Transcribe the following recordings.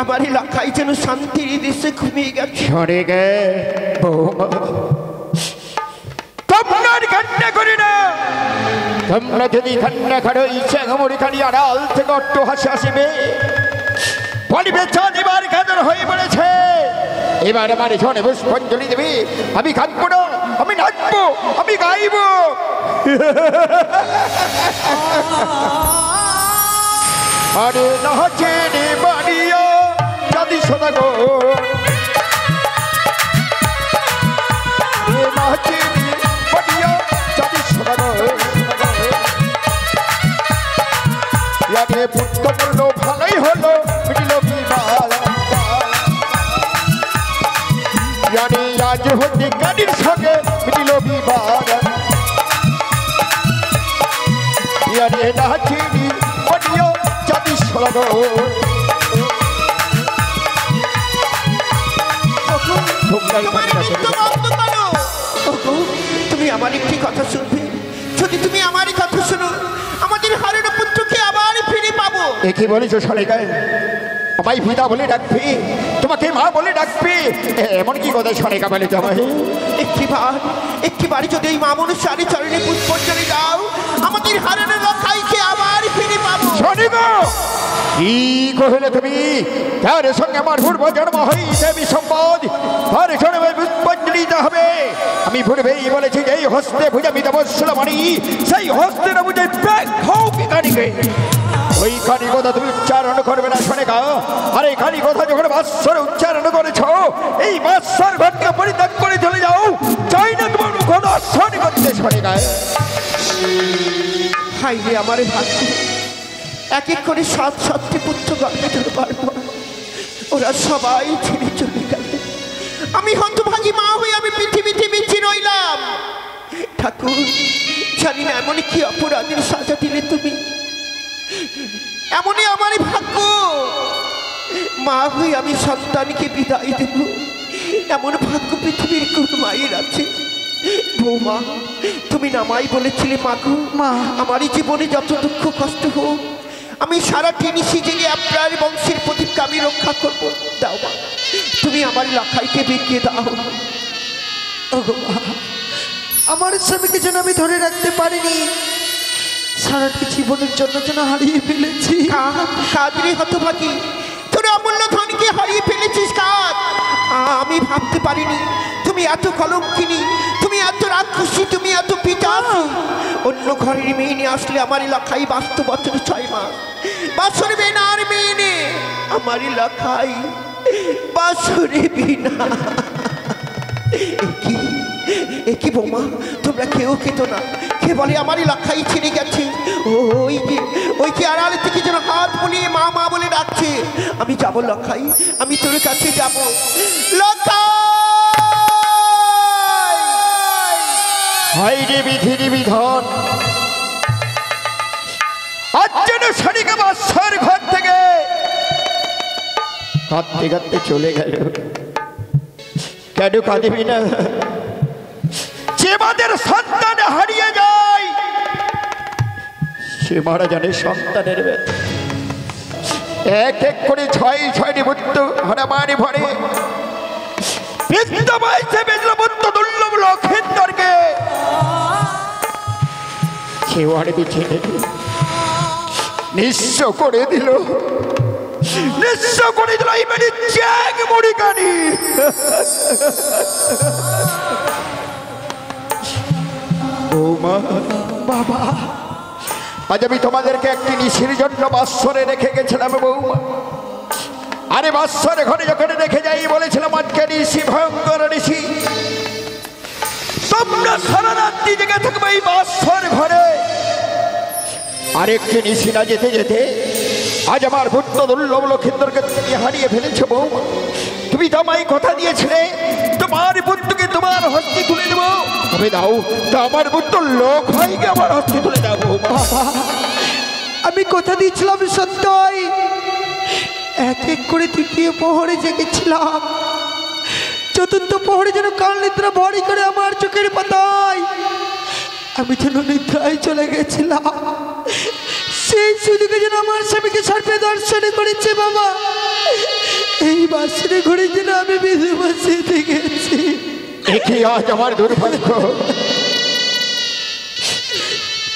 আমার এলাকায় যেন শান্তির দেশে ঘুমিয়ে গেছে। সরে গে বৌমা, তোমরা কান্না করে না। তোমরা যদি কান্না করো ইচ্ছা ঘমরি খানি আড়াল থেকে অট্ট হাসি আসিবে। বলিবে চাঁদ এবার কাঁদর হয়ে পড়েছে, এবার আমার জনে পুষ্পাঞ্জলি দেবে। আমি কাঁদবো না, আমি নাচবো, আমি গাইব। আরে নাচে রে বাড়িয়া চাঁদি সোনা গো, নাচে রে বাড়িয়া চাঁদি সোনা গো। ইয়ারে পুত্র বললো ভালোই হলো মিটিল বিবাদ। ইয়ারে আজ হতে গাড়ির সঙ্গে মিটিল বিবাদ। ইয়ারে নাচে রে বাড়িয়া চাঁদি সোনা গো। তুমি আমার একটি কথা শুনবে? যদি তুমি আমারই কথা শোনো, আমাদের হারানো পুত্রকে আবার ফিরে পাবো। কি বলেছো সরেগায়? আমায় পিতা বলে ডাকবি, তোমাকে মা বলে ডাকবি, এমন কি কথা সরেগা বলে? তোমায় একটিবার যদি এই মা মনুষ্যারি চরণে পুষ্পাঞ্জলি দাও, আমাদের হারানো লখাইকে আবার ফিরে পাবো। সরেগা কি কহিলে তুমি? তার সঙ্গে আমার পূর্ব জন্ম হইতে বিসম্পদ, তার জন্মে পুষ্পাঞ্জলি দিতে হবে। আমি পূর্বেই বলেছি যে এই হস্তে ভুজামি দেব সুলমণি, সেই হস্তে না বুঝে কানিকে ওই কানি কথা তুমি উচ্চারণ করবে না সরেগা। আর এই কানি কথা যখন বাৎসরে উচ্চারণ করেছ, এই বাৎসর ঘরকে পরিত্যাগ করে চলে যাও। চাই না তোমার মুখ দর্শন করতে সরেগা। হাই রে আমার ভাগ্য, এক এক করে 7-7টি পুত্র গর্ভে ধরবার পর ওরা সবাই ছেড়ে চলে গেল। আমি হতভাগী মা হয়ে আমি পৃথিবীতে বেঁচে রইলাম। ঠাকুর, জানি না এমনই কি অপরাধের সাজা দিলে তুমি। এমনই আমারই ভাগ্য, মা হয়ে আমি সন্তানকে বিদায় দেব, এমন ভাগ্য পৃথিবীর কোন মায়ের আছে? বৌমা, তুমি নামাই বলেছিলে মাগো, মা আমারই জীবনে যত দুঃখ কষ্ট হোক, আমি সারাটি নিশি জেগে আপনার বংশের প্রদীপকে আমি রক্ষা করবো। দাও মা, তুমি আমার লাখাইকে বিকিয়ে দাও। আমার স্বামীকে যেন আমি ধরে রাখতে পারিনি, সারাটি জীবনের জন্য যেন হারিয়ে ফেলেছি। কাদরে হতভাগী, তোর অমূল্য ধনকে হারিয়ে ফেলেছিস কাদ। আমি ভাবতে পারিনি তুমি এত কলঙ্কিনী, তুমি এত রাক্ষসী, তুমি এত পিতাসী। অন্য ঘরের মেয়ে নিয়ে আসলে আমার এলাকায় 22 বছর 6 মাস বাসরে বিনা আর মেয়ে নে, আমার এলাকায় বাসরে বিনা। কি বৌমা, তোমরা কেউ খেতো না? কে বলে আমার এলাকায় ছেড়ে গেছে? ওই কি আড়ালে থেকে যেন হাত বুলিয়ে মা মা বলে ডাকছে। আমি যাব লখাই, আমি তোর কাছে যাব লখাই। হাই রে বিধির বিধান, আজ যেন শনিকে বাসার ঘর থেকে কাঁদতে কাঁদতে চলে গেল। কেন কাঁদবি না? যে মাদের সন্তান হারিয়ে যায় সে মারা জানে সন্তানের ব্যথা। এক এক করে 6-6টি পুত্র হারামারি ভরে দুর্লভ লক্ষেন্দরকে ছেওয়াড়ে বিছিয়ে নিঃস্ব করে দিল, নিঃস্ব করে দিল এই মেয়ে চ্যাং মুড়ি কানি। বৌমা, বাবা, আজ আমি তোমাদেরকে একটি নিশির জন্য বাৎসরে রেখে গেছিলাম বৌমা। আরে বাৎসরে ঘরে যখন রেখে যাই বলেছিলাম আজকে নিশি ভয়ঙ্কর নিশি, তোমরা সারা রাত্রি জেগে থাকবে এই বাৎসর ঘরে। আরেকটি নিশি না যেতে যেতে আজ আমার পুত্র দুর্লভ লক্ষেন্দরকে তুমি হারিয়ে ফেলেছো বৌমা। তুমি তো আমায় কথা দিয়েছিলে তোমার পুত্রকে তোমার হস্তে তুলে দেবো, তবে দাও তো আমার পুত্র লোক ভাইকে আমার হস্তে তুলে দাও বৌমা। আমি কথা দিয়েছিলাম সত্যই, এক এক করে 3য় প্রহরে জেগেছিলাম, 4র্থ প্রহরে যেন কাল নিদ্রা ভরি করে আমার চোখের পাতায় আমি যেন নিদ্রায় চলে গেছিলাম। সেই সুযোগে যেন আমার স্বামীকে সর্বে দর্শন করেছে বাবা, এই বাসরে ঘুরে যেন আমি বেঁধে বসিয়ে গেছি। একে আজ আমার দুর্ভাগ্য,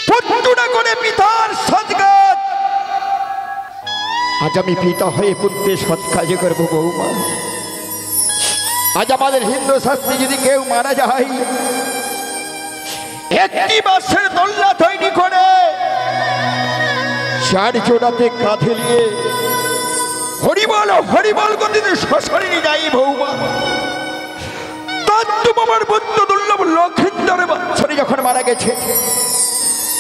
পুত্রটা করে পিতার সৎকাজ, আজ আমি পিতা হয়ে পুত্রের সৎ কাজে করবো বৌমা। আজ আমাদের হিন্দু শাস্ত্রে যদি কেউ মারা যায়, একটি বাসের দোলনা তৈরি করে চার জোড়াতে কাঁধে নিয়ে হরিবল হরিবল গতিতে শ্বশুরে যাই বৌমা। তার তোমার বন্ধু দুর্লভ লক্ষিন্দরের বাচ্চারি যখন মারা গেছে,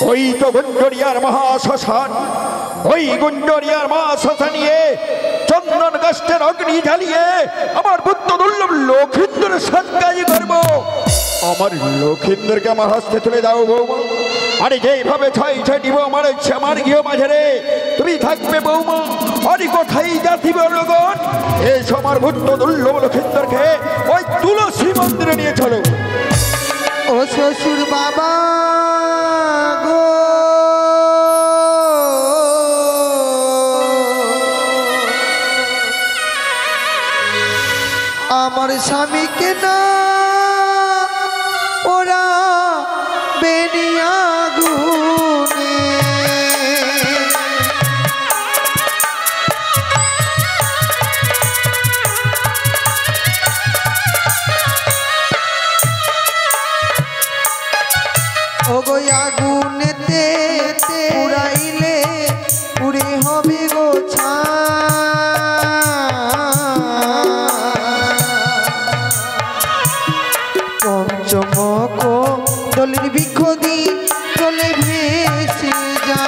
ওই তো গুন্ডরিয়ার মহাশ্মশান, ওই গুন্ডরিয়ার মহাশ্মশান নিয়ে চন্দন গাছের অগ্নি জ্বালিয়ে আমার পুত্র দুর্লভ লক্ষিন্দরের সৎকাজী করবো। আমার লক্ষিন্দরকে আমার হস্তে তুলে দাও বৌমা। আরে যেইভাবে ছয় ছয় দিব আমার আমার গৃহ মাঝে তুমি থাকবে বৌমা। আরে কোথায় জাতিব লোকন, এই আমার পুত্র দুর্লভ লক্ষিন্দরকে ওই তুলসী মন্দিরে নিয়ে চলো। ও শ্বশুর বাবা গো, আমার স্বামীকে না ওরা বেনিয়া গুনে, ও গো আগুনেতে পুরাইলে পুরে হবে গো ছা। পঞ্চমক দলের বৃক্ষ দিয়ে চলে ভেসে যা।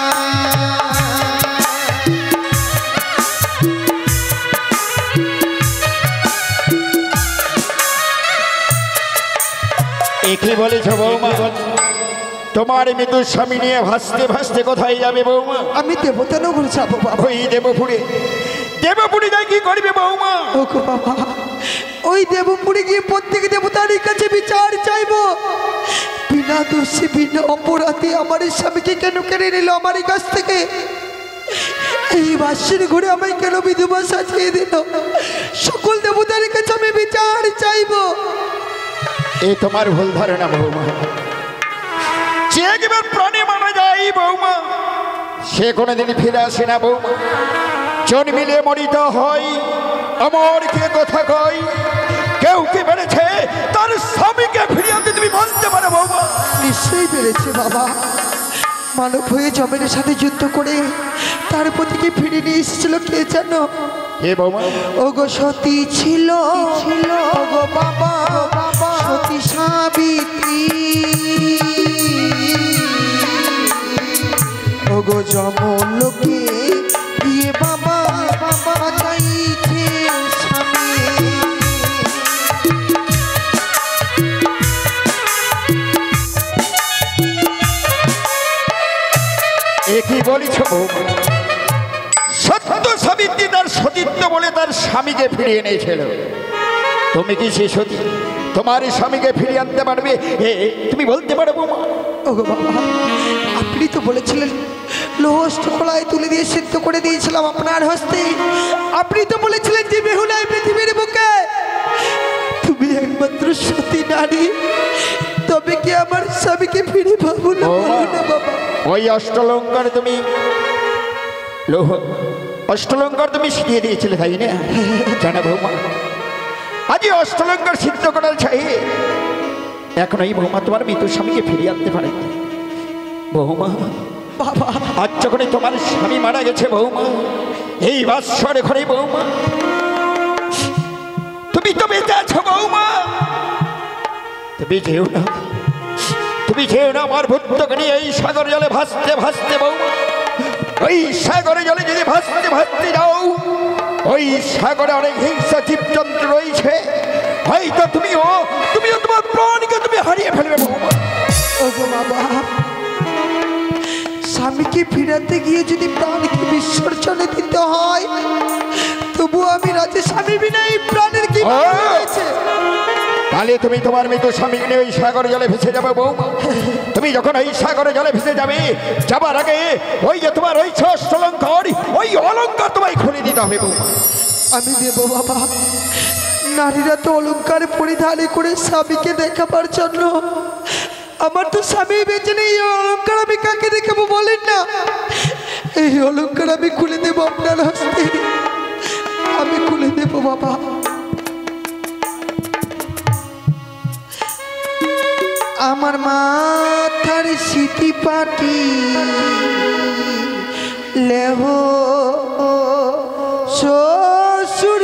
একে বলেছ বৌমা, তোমার মৃত্যু স্বামী নিয়ে ভাসতে ভাসতে কোথায় যাবে বৌমা? আমি দেবতানগর যাবো বাবা। ওই দেবপুরে, দেবপুরে যাই কি করবে বৌমা? ও গো বাবা, ওই দেবপুরে গিয়ে প্রত্যেক দেবতার কাছে বিচার চাইবো। বিনা দোষে বিনা অপরাধে আমার স্বামীকে কেন কেড়ে নিল আমার কাছ থেকে? এই বাসের ঘুরে আমায় কেন বিধবা সাজিয়ে দিল? সকল দেবতার কাছে আমি বিচার চাইবো। এ তোমার ভুল ধারণা বৌমা। যে একবার প্রাণে মারা যায় বৌমা, সে কোনোদিন ফিরে আসে না বৌমা। জন্মিলে মরিতে হয়, আমার কে কথা কয়। কেউ কি বেড়েছে তার স্বামীকে ফিরিয়ে আনতে তুমি বলতে পারো বৌমা? নিশ্চয়ই বেড়েছে বাবা। মানব হয়ে জমের সাথে যুদ্ধ করে তার পতিকে ফিরে নিয়ে এসেছিল কে জানো? হে বৌমা? ও গো সতী ছিল, ও গো বাবা সতী সাবিত্রী। ও গো যমন লোকে দিয়ে বাবা বাবা চাইছে স্বামী। এ কি বলিছ বৌমা? সত্য সাবিত্রী তার সতীত্ব বলে তার স্বামীকে ফিরিয়ে এনেছিল। তুমি কি সে সতী? তোমার স্বামীকে ফিরিয়ে আনতে পারবে? তুমি বলতে পারো বৌমা? ও গো বাবা, আপনি তো বলেছিলেন লোহষ্টকলায় তুলে দিয়ে সিদ্ধ করে দিয়েছিলাম আপনার হস্তে। আপনি তো বলেছিলেন যে বেহুলায় পৃথিবীর বুকে তুমি একমাত্র সতী নারী, তবে কি আমার স্বামীকে ফিরে পাবো না? বলো না বাবা। ওই অষ্টলঙ্কার তুমি অষ্টলঙ্কার তুমি শিখিয়ে দিয়েছিলে তাই না? জানা বৌমা, আজ অষ্টলঙ্কার সিদ্ধ করার চাই এখন এই বৌমা তোমার মৃত্যুর স্বামীকে ফিরিয়ে আনতে পারে বৌমা। বাবা আজ যখনই তোমার স্বামী মারা গেছে বৌমা, এই বাৎসরে ঘরে বৌমা তুমি তো বেঁচে আছো বৌমা। তুমি যেও না, তুমি যেও না আমার ভূতকে নিয়ে এই সাগর জলে ভাসতে ভাসতে বৌমা। ওই সাগরে জলে যদি ভাসতে ভাসতে যাও, ওই সাগরে অনেক হিংসা জীবজন্তু রয়েছে, হয়তো তুমিও তোমার প্রাণকে তুমি হারিয়ে ফেলবে বৌমা। ও গো বাবা, স্বামীকে ফিরাতে গিয়ে যদি প্রাণকে বিসর্জনে দিতে হয়, তবু আমি রাজি। স্বামী বিনা এই প্রাণের কি হয়েছে? তাহলে তুমি তোমার মৃত স্বামী নিয়ে ওই সাগরে জলে ভেসে যাবে বৌমা। তুমি যখন ওই সাগরে জলে ভেসে যাবে, যাবার আগে ওই যে তোমার ওই অষ্টলঙ্কার, ওই অলঙ্কার তোমায় খুলে দিতে হবে বৌমা। আমি দেব বাবা। নারীরা তো অলঙ্কার পরিধান করে স্বামীকে দেখাবার জন্য। আমার তো স্বামী বেঁচে নেই, এই অলঙ্কার আমি কাকে দেখাবো বলেন না? এই অলঙ্কার আমি খুলে দেবো আপনার হস্তে, আমি খুলে দেব বাবা। আমার মাথার সিটি পাটি লেহ শ্বশুর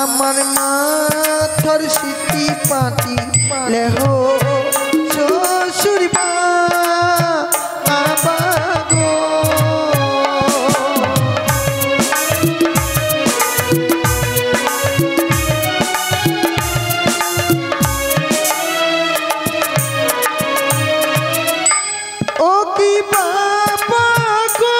আমার মাথার সিটি পাটি লেহ শ্বশুর বাবাগো। ও কি বাবা গো,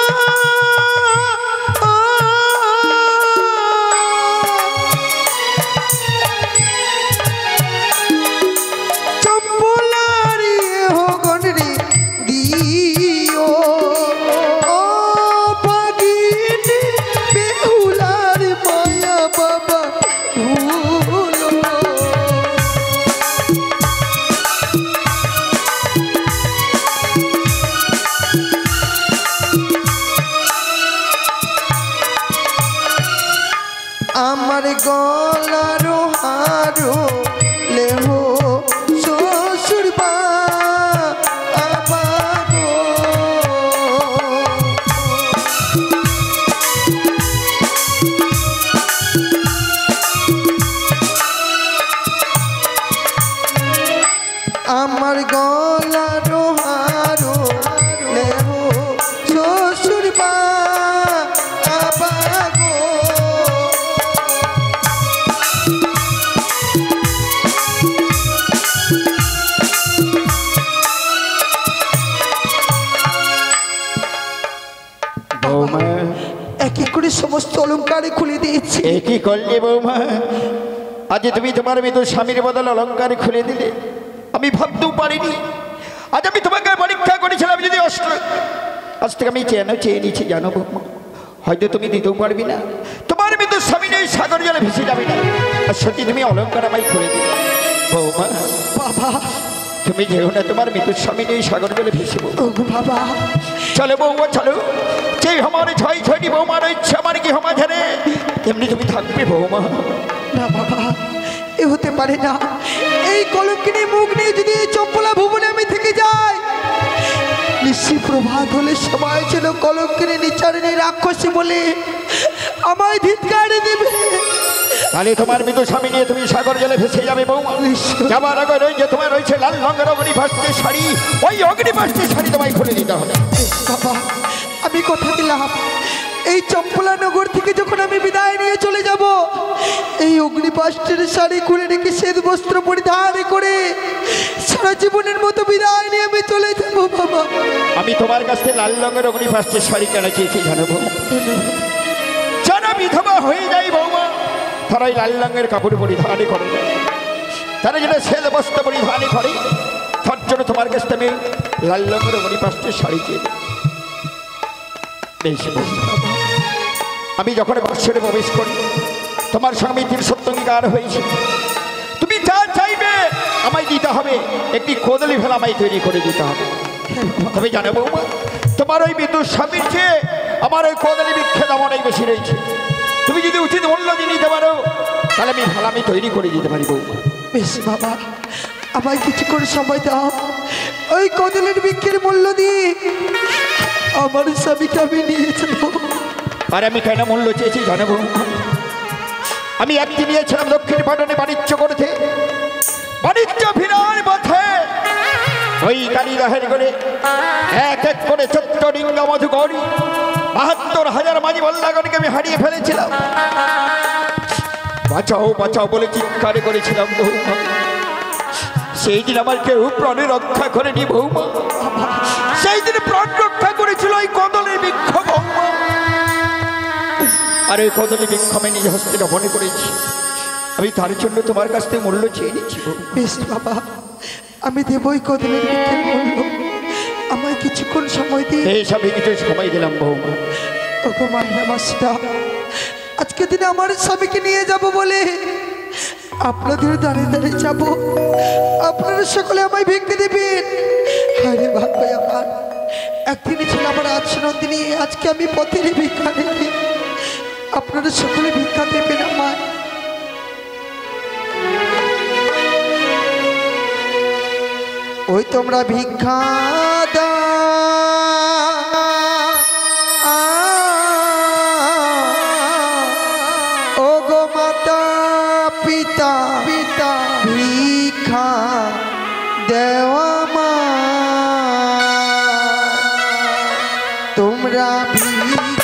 আমার গলার হারো লেহ শ্বশুর বাবাগো। আমার গলার হারো লেহ শ্বশুর বাবাগো। এক এক করে সমস্ত অলঙ্কারে খুলে দিয়েছি। কি করলে বৌমা? আজ তুমি তোমার মৃত স্বামীর বদল অলঙ্কার খুলে দিলে, আমি ভাবতেও পারিনি। আজ আমি তোমাকে পরীক্ষা করেছিলাম যদি আজ থেকে আমি চেয়ে নিচ্ছি জানো বৌমা, হয়তো তুমি দিতেও পারবি না, তোমার মৃত স্বামী নেই সাগর জলে ভেসে যাবে না। আর সত্যি তুমি অলঙ্কার আমায় খুলে দিলে বৌমা। বাবা তুমি যেও না, তোমার মৃত স্বামী নেই সাগর জলে ভেসে বাবা। চলো বৌমা চলো, যে আমার ছয় ছয়টি বৌমার ইচ্ছে আমার কি হমা ঝাড়ে তেমনি তুমি থাকবে বৌমা। না বাবা, এ হতে পারে না। এই কলঙ্কিনী মুখ নিয়ে যদি এই চম্পলা ভুবনে আমি থেকে যাই, নিশ্চিত প্রভাত হলে সবাই যেন কলঙ্কিনী নিচারিণী রাক্ষসী বলে আমায় ধিৎকার দেবে। তাহলে তোমার মৃত স্বামী নিয়ে তুমি সাগর জলে ভেসে যাবে বৌমা। যাবার আগে ওই যে তোমার রয়েছে লাল রঙের অগ্নিভাস্তের শাড়ি, ওই অগ্নিভাস্তের শাড়ি তোমায় খুলে দিতে হবে। বাবা আমি কথা দিলাম, এই চম্পলা নগর থেকে যখন আমি বিদায় নিয়ে চলে যাব, এই অগ্নিপাষ্টের শাড়ি খুলে রেখে শ্বেত বস্ত্র পরিধান করে সারা জীবনের মতো বিদায় নিয়ে আমি চলে যাব বাবা। আমি তোমার কাছে লাল রঙের অগ্নিভাস্তের শাড়ি কেন চেয়েছি জানো বৌমা? যারা বিধবা হয়ে যায় বৌমা, তারা ওই লাল রঙের কাপড় পরিধান করে, তারা যেটা শ্বেত বস্ত্র পরিধান করে, তার জন্য তোমার কাছে আমি লাল রঙের অগ্নিভাস্তের শাড়ি চেয়ে আমি যখন বাসরে প্রবেশ করি, তোমার সঙ্গে 3 অঙ্গীকার হয়েছে, তুমি যা চাইবে আমায় দিতে হবে। একটি কোদলি ভেলা আমায় তৈরি করে দিতে হবে। তবে জানো বৌমা, তোমার ওই মৃত্যুর স্বামীর চেয়ে আমার ওই কোদলি বৃক্ষে দাম অনেক বেশি রয়েছে। তুমি যদি উচিত মূল্য দিয়ে নিতে পারো, তাহলে আমি ভেলা আমি তৈরি করে দিতে পারি বৌমা। বেশ বাবা, আমায় কিছু করে সময় দাও। ওই কদলের বৃক্ষের মূল্য দিয়ে আমার স্বামীকে আমি নিয়ে যাবো। আর আমি কেন মূল্য চেয়েছি জানো বৌমা? আমি একদিন নিয়েছিলাম দক্ষিণ পাটনে বাণিজ্য করতে, বাণিজ্য ফিরার পথে ওই কালীদহের করে এক এক করে চত্বরিঙ্গা মধুগৌরী ৭২,০০০ মাঝি বল্লাগণকে আমি হারিয়ে ফেলেছিলাম। বাঁচাও বাঁচাও বলে চিৎকার করেছিলাম বৌমা। সেই দিন আমার কেউ প্রাণে রক্ষা করেনি বৌমা। সেই দিন প্রাণ রক্ষা করেছিল ওই কদলের বৃক্ষ বৌমা। আর এই কদলি বৃক্ষ আমি নিজ হস্তে রোপণ করেছি, আমি তার জন্য তোমার কাছ থেকে মূল্য চেয়ে নিচ্ছি। বেশ বাবা, আমি দেবই কদলের বৃক্ষের মূল্য। আমায় কিছুক্ষণ সময় দিয়ে বেশ, আমি কিছু সময় দিলাম বৌমা। ওগো মাইনা মাসিদা, আজকে দিনে আমার স্বামীকে নিয়ে যাব বলে আপনাদের দাঁড়িয়ে দাঁড়িয়ে যাব, আপনারা সকলে আমায় ভিক্ষে দেবেন। আরে ভাগ্য আমার, একদিনই ছিল আমার আচরণদিনী, আজকে আমি পথের ভিক্ষা নেবে, আপনারা সকলে ভিক্ষা দেবেন আমায়। ওই তোমরা ভিক্ষা ও গো মাতা পিতা পিতা ভিক্ষা দেওয়া মা, তোমরা ভিক্ষা